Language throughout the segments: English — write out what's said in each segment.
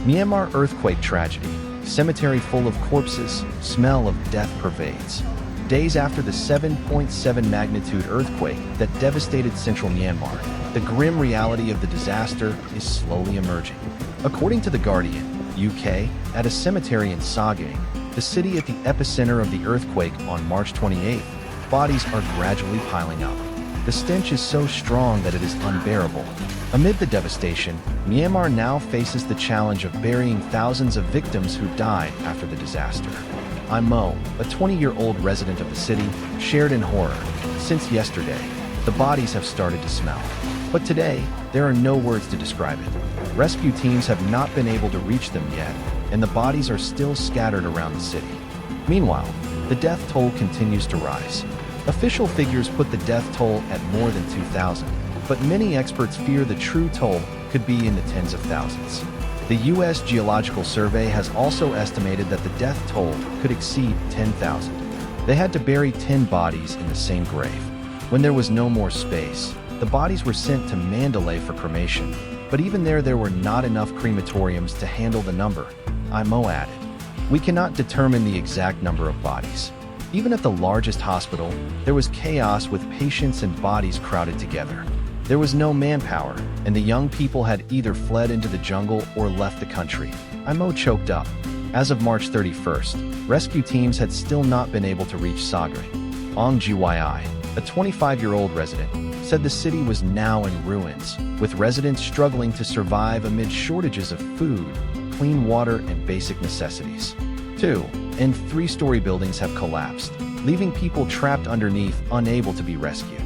Myanmar earthquake tragedy. Cemetery full of corpses, smell of death pervades. Days after the 7.7 magnitude earthquake that devastated central Myanmar, the grim reality of the disaster is slowly emerging. According to The Guardian, UK, at a cemetery in Sagaing, the city at the epicenter of the earthquake on March 28, bodies are gradually piling up. The stench is so strong that it is unbearable. Amid the devastation, Myanmar now faces the challenge of burying thousands of victims who died after the disaster. Mo, a 20-year-old resident of the city, shared in horror. Since yesterday, the bodies have started to smell. But today, there are no words to describe it. Rescue teams have not been able to reach them yet, and the bodies are still scattered around the city. Meanwhile, the death toll continues to rise. Official figures put the death toll at more than 2,000, but many experts fear the true toll could be in the tens of thousands. The U.S. Geological Survey has also estimated that the death toll could exceed 10,000. They had to bury 10 bodies in the same grave. When there was no more space, the bodies were sent to Mandalay for cremation, but even there were not enough crematoriums to handle the number, Mo added. We cannot determine the exact number of bodies. Even at the largest hospital, there was chaos with patients and bodies crowded together. There was no manpower, and the young people had either fled into the jungle or left the country. Mo choked up. As of March 31st, rescue teams had still not been able to reach Sagaing. Ong Gyi, a 25-year-old resident, said the city was now in ruins, with residents struggling to survive amid shortages of food, clean water, and basic necessities. 2 and 3-story buildings have collapsed, leaving people trapped underneath, unable to be rescued.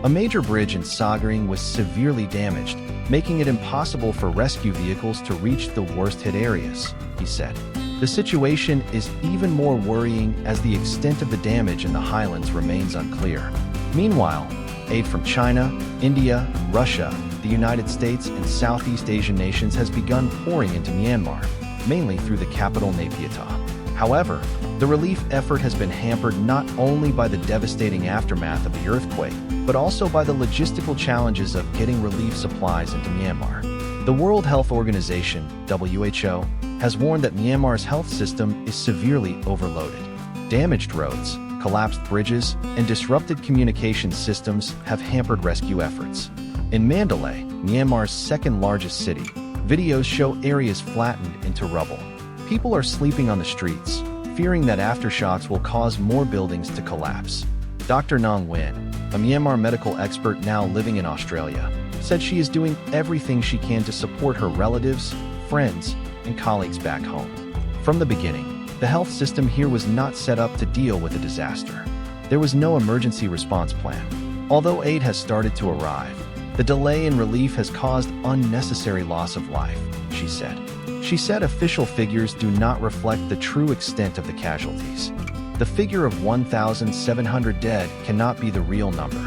A major bridge in Sagaing was severely damaged, making it impossible for rescue vehicles to reach the worst-hit areas, he said. The situation is even more worrying as the extent of the damage in the highlands remains unclear. Meanwhile, aid from China, India, Russia, the United States, and Southeast Asian nations has begun pouring into Myanmar, mainly through the capital Naypyidaw. However, the relief effort has been hampered not only by the devastating aftermath of the earthquake, but also by the logistical challenges of getting relief supplies into Myanmar. The World Health Organization, WHO, has warned that Myanmar's health system is severely overloaded. Damaged roads, collapsed bridges, and disrupted communication systems have hampered rescue efforts. In Mandalay, Myanmar's second-largest city, videos show areas flattened into rubble. People are sleeping on the streets, fearing that aftershocks will cause more buildings to collapse. Dr. Nong Win, a Myanmar medical expert now living in Australia, said she is doing everything she can to support her relatives, friends, and colleagues back home. From the beginning, the health system here was not set up to deal with a disaster. There was no emergency response plan. Although aid has started to arrive, the delay in relief has caused unnecessary loss of life, she said. She said official figures do not reflect the true extent of the casualties. The figure of 1,700 dead cannot be the real number.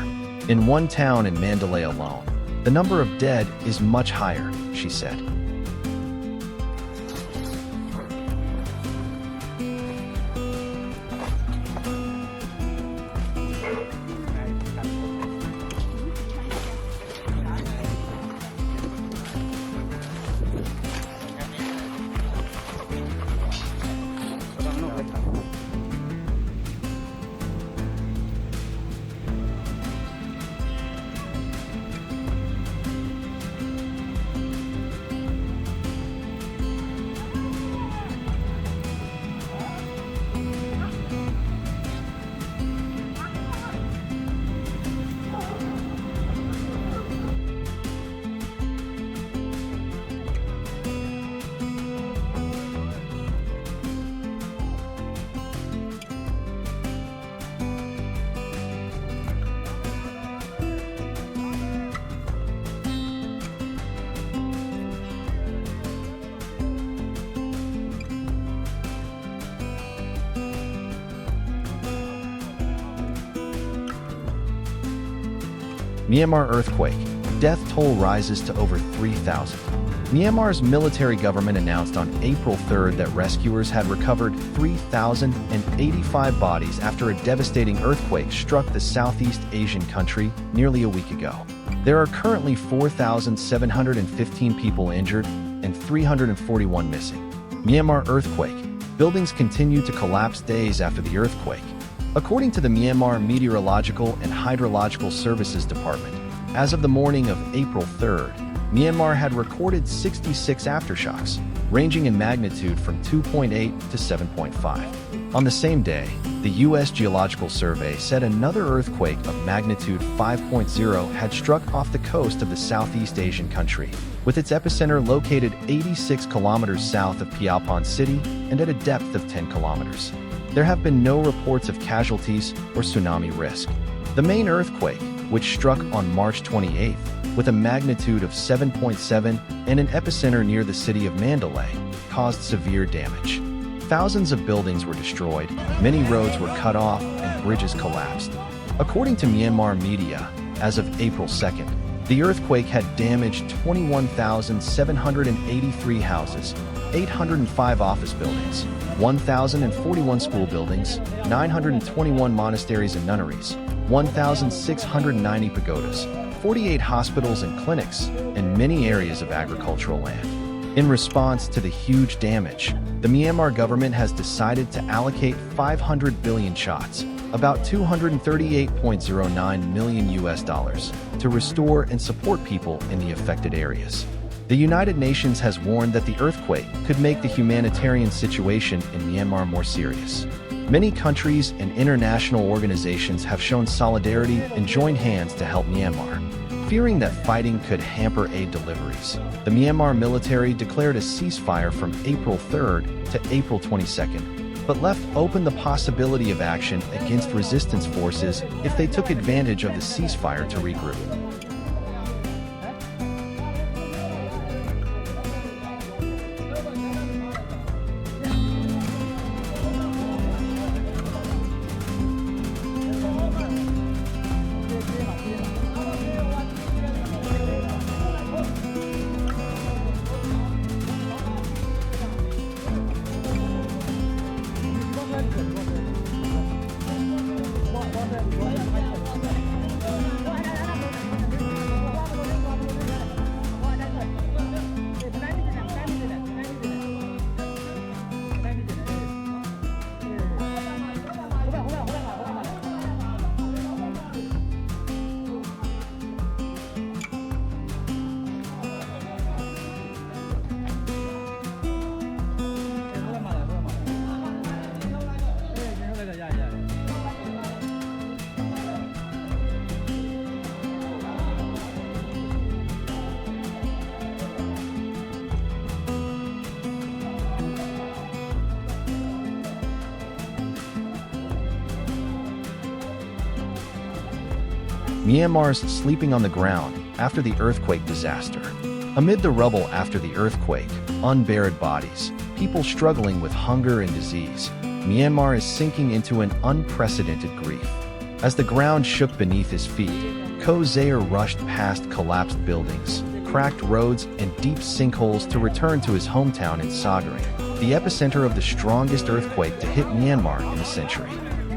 In one town in Mandalay alone, the number of dead is much higher, she said. Myanmar earthquake. Death toll rises to over 3,000. Myanmar's military government announced on April 3rd that rescuers had recovered 3,085 bodies after a devastating earthquake struck the Southeast Asian country nearly a week ago. There are currently 4,715 people injured, and 341 missing. Myanmar earthquake. Buildings continue to collapse days after the earthquake. According to the Myanmar Meteorological and Hydrological Services Department, as of the morning of April 3rd, Myanmar had recorded 66 aftershocks, ranging in magnitude from 2.8 to 7.5. On the same day, the U.S. Geological Survey said another earthquake of magnitude 5.0 had struck off the coast of the Southeast Asian country, with its epicenter located 86 kilometers south of Piapan City and at a depth of 10 kilometers. There have been no reports of casualties or tsunami risk. The main earthquake, which struck on March 28th, with a magnitude of 7.7 and an epicenter near the city of Mandalay, caused severe damage. Thousands of buildings were destroyed, many roads were cut off, and bridges collapsed. According to Myanmar media, as of April 2nd, the earthquake had damaged 21,783 houses, 805 office buildings, 1,041 school buildings, 921 monasteries and nunneries, 1,690 pagodas, 48 hospitals and clinics, and many areas of agricultural land. In response to the huge damage, the Myanmar government has decided to allocate 500 billion shots, about $238.09 million to restore and support people in the affected areas. The United Nations has warned that the earthquake could make the humanitarian situation in Myanmar more serious. Many countries and international organizations have shown solidarity and joined hands to help Myanmar. Fearing that fighting could hamper aid deliveries, the Myanmar military declared a ceasefire from April 3rd to April 22nd, but left open the possibility of action against resistance forces if they took advantage of the ceasefire to regroup. Myanmar's sleeping on the ground after the earthquake disaster. Amid the rubble after the earthquake, unburied bodies, people struggling with hunger and disease, Myanmar is sinking into an unprecedented grief. As the ground shook beneath his feet, Ko Zaire rushed past collapsed buildings, cracked roads, and deep sinkholes to return to his hometown in Sagaing, the epicenter of the strongest earthquake to hit Myanmar in a century.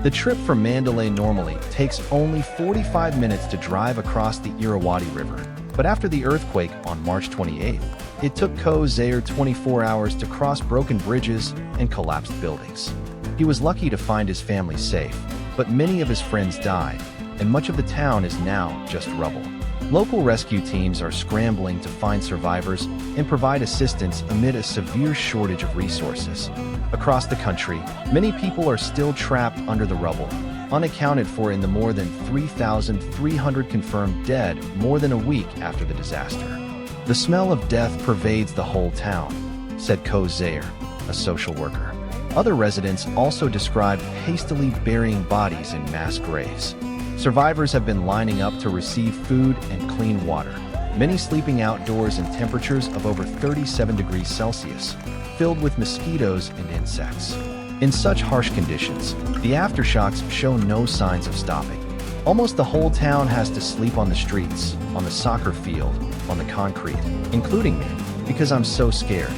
The trip from Mandalay normally takes only 45 minutes to drive across the Irrawaddy River, but after the earthquake on March 28th, it took Ko Zaire 24 hours to cross broken bridges and collapsed buildings. He was lucky to find his family safe, but many of his friends died, and much of the town is now just rubble. Local rescue teams are scrambling to find survivors and provide assistance amid a severe shortage of resources. Across the country, many people are still trapped under the rubble, unaccounted for in the more than 3,300 confirmed dead more than a week after the disaster. The smell of death pervades the whole town, said Ko Zaire, a social worker. Other residents also described hastily burying bodies in mass graves. Survivors have been lining up to receive food and clean water, many sleeping outdoors in temperatures of over 37 degrees Celsius, filled with mosquitoes and insects. In such harsh conditions, the aftershocks show no signs of stopping. Almost the whole town has to sleep on the streets, on the soccer field, on the concrete, including me, because I'm so scared.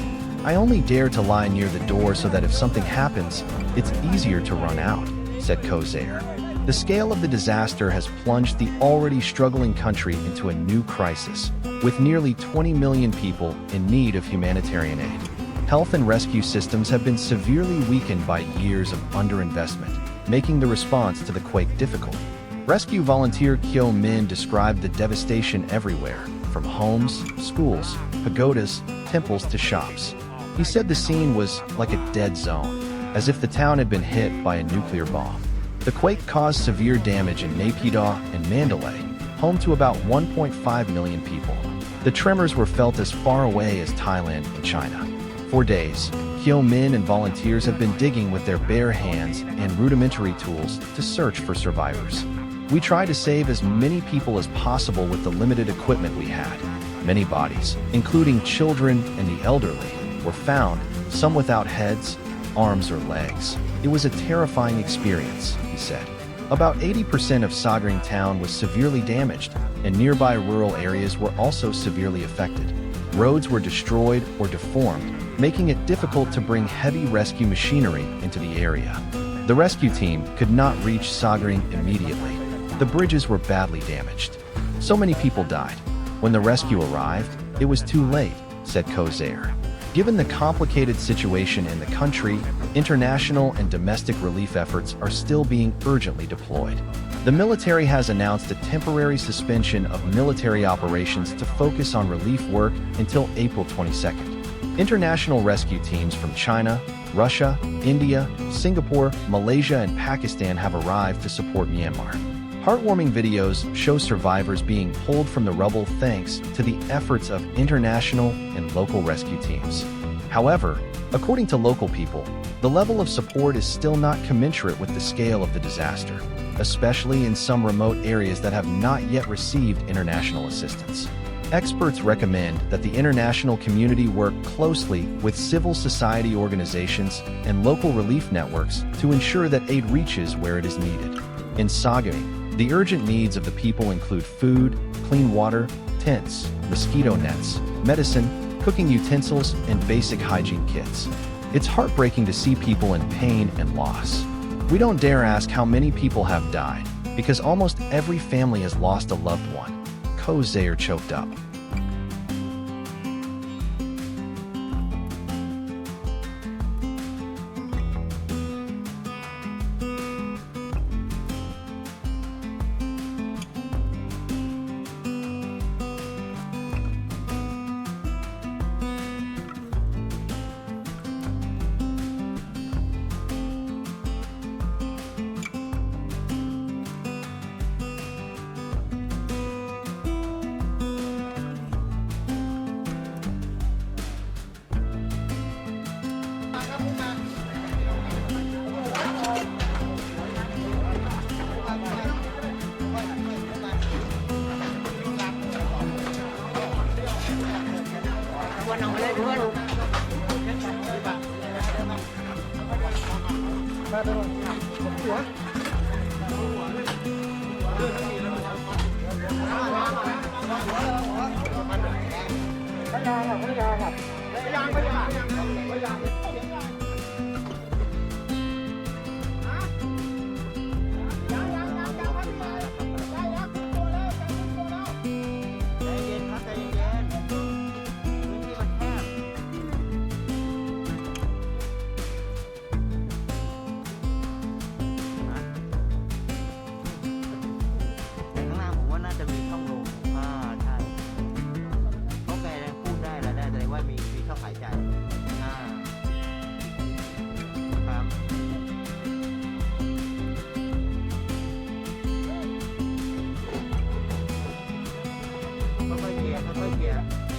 I only dare to lie near the door so that if something happens, it's easier to run out, said Ko Zaire. The scale of the disaster has plunged the already struggling country into a new crisis, with nearly 20 million people in need of humanitarian aid. Health and rescue systems have been severely weakened by years of underinvestment, making the response to the quake difficult. Rescue volunteer Kyo Min described the devastation everywhere, from homes, schools, pagodas, temples to shops. He said the scene was like a dead zone, as if the town had been hit by a nuclear bomb. The quake caused severe damage in Naypyidaw and Mandalay, home to about 1.5 million people. The tremors were felt as far away as Thailand and China. For days, Kyo Min and volunteers have been digging with their bare hands and rudimentary tools to search for survivors. We tried to save as many people as possible with the limited equipment we had. Many bodies, including children and the elderly, were found, some without heads, arms, or legs. It was a terrifying experience, he said. About 80% of Sagring town was severely damaged, and nearby rural areas were also severely affected. Roads were destroyed or deformed, making it difficult to bring heavy rescue machinery into the area. The rescue team could not reach Sagring immediately. The bridges were badly damaged. So many people died. When the rescue arrived, it was too late, said Ko Zaire. Given the complicated situation in the country, international and domestic relief efforts are still being urgently deployed. The military has announced a temporary suspension of military operations to focus on relief work until April 22nd. International rescue teams from China, Russia, India, Singapore, Malaysia, and Pakistan have arrived to support Myanmar. Heartwarming videos show survivors being pulled from the rubble thanks to the efforts of international and local rescue teams. However, according to local people, the level of support is still not commensurate with the scale of the disaster, especially in some remote areas that have not yet received international assistance. Experts recommend that the international community work closely with civil society organizations and local relief networks to ensure that aid reaches where it is needed. In Sagring, the urgent needs of the people include food, clean water, tents, mosquito nets, medicine, cooking utensils, and basic hygiene kits. It's heartbreaking to see people in pain and loss. We don't dare ask how many people have died, because almost every family has lost a loved one. Ko Zaire choked up.ค่อยๆเคลียร์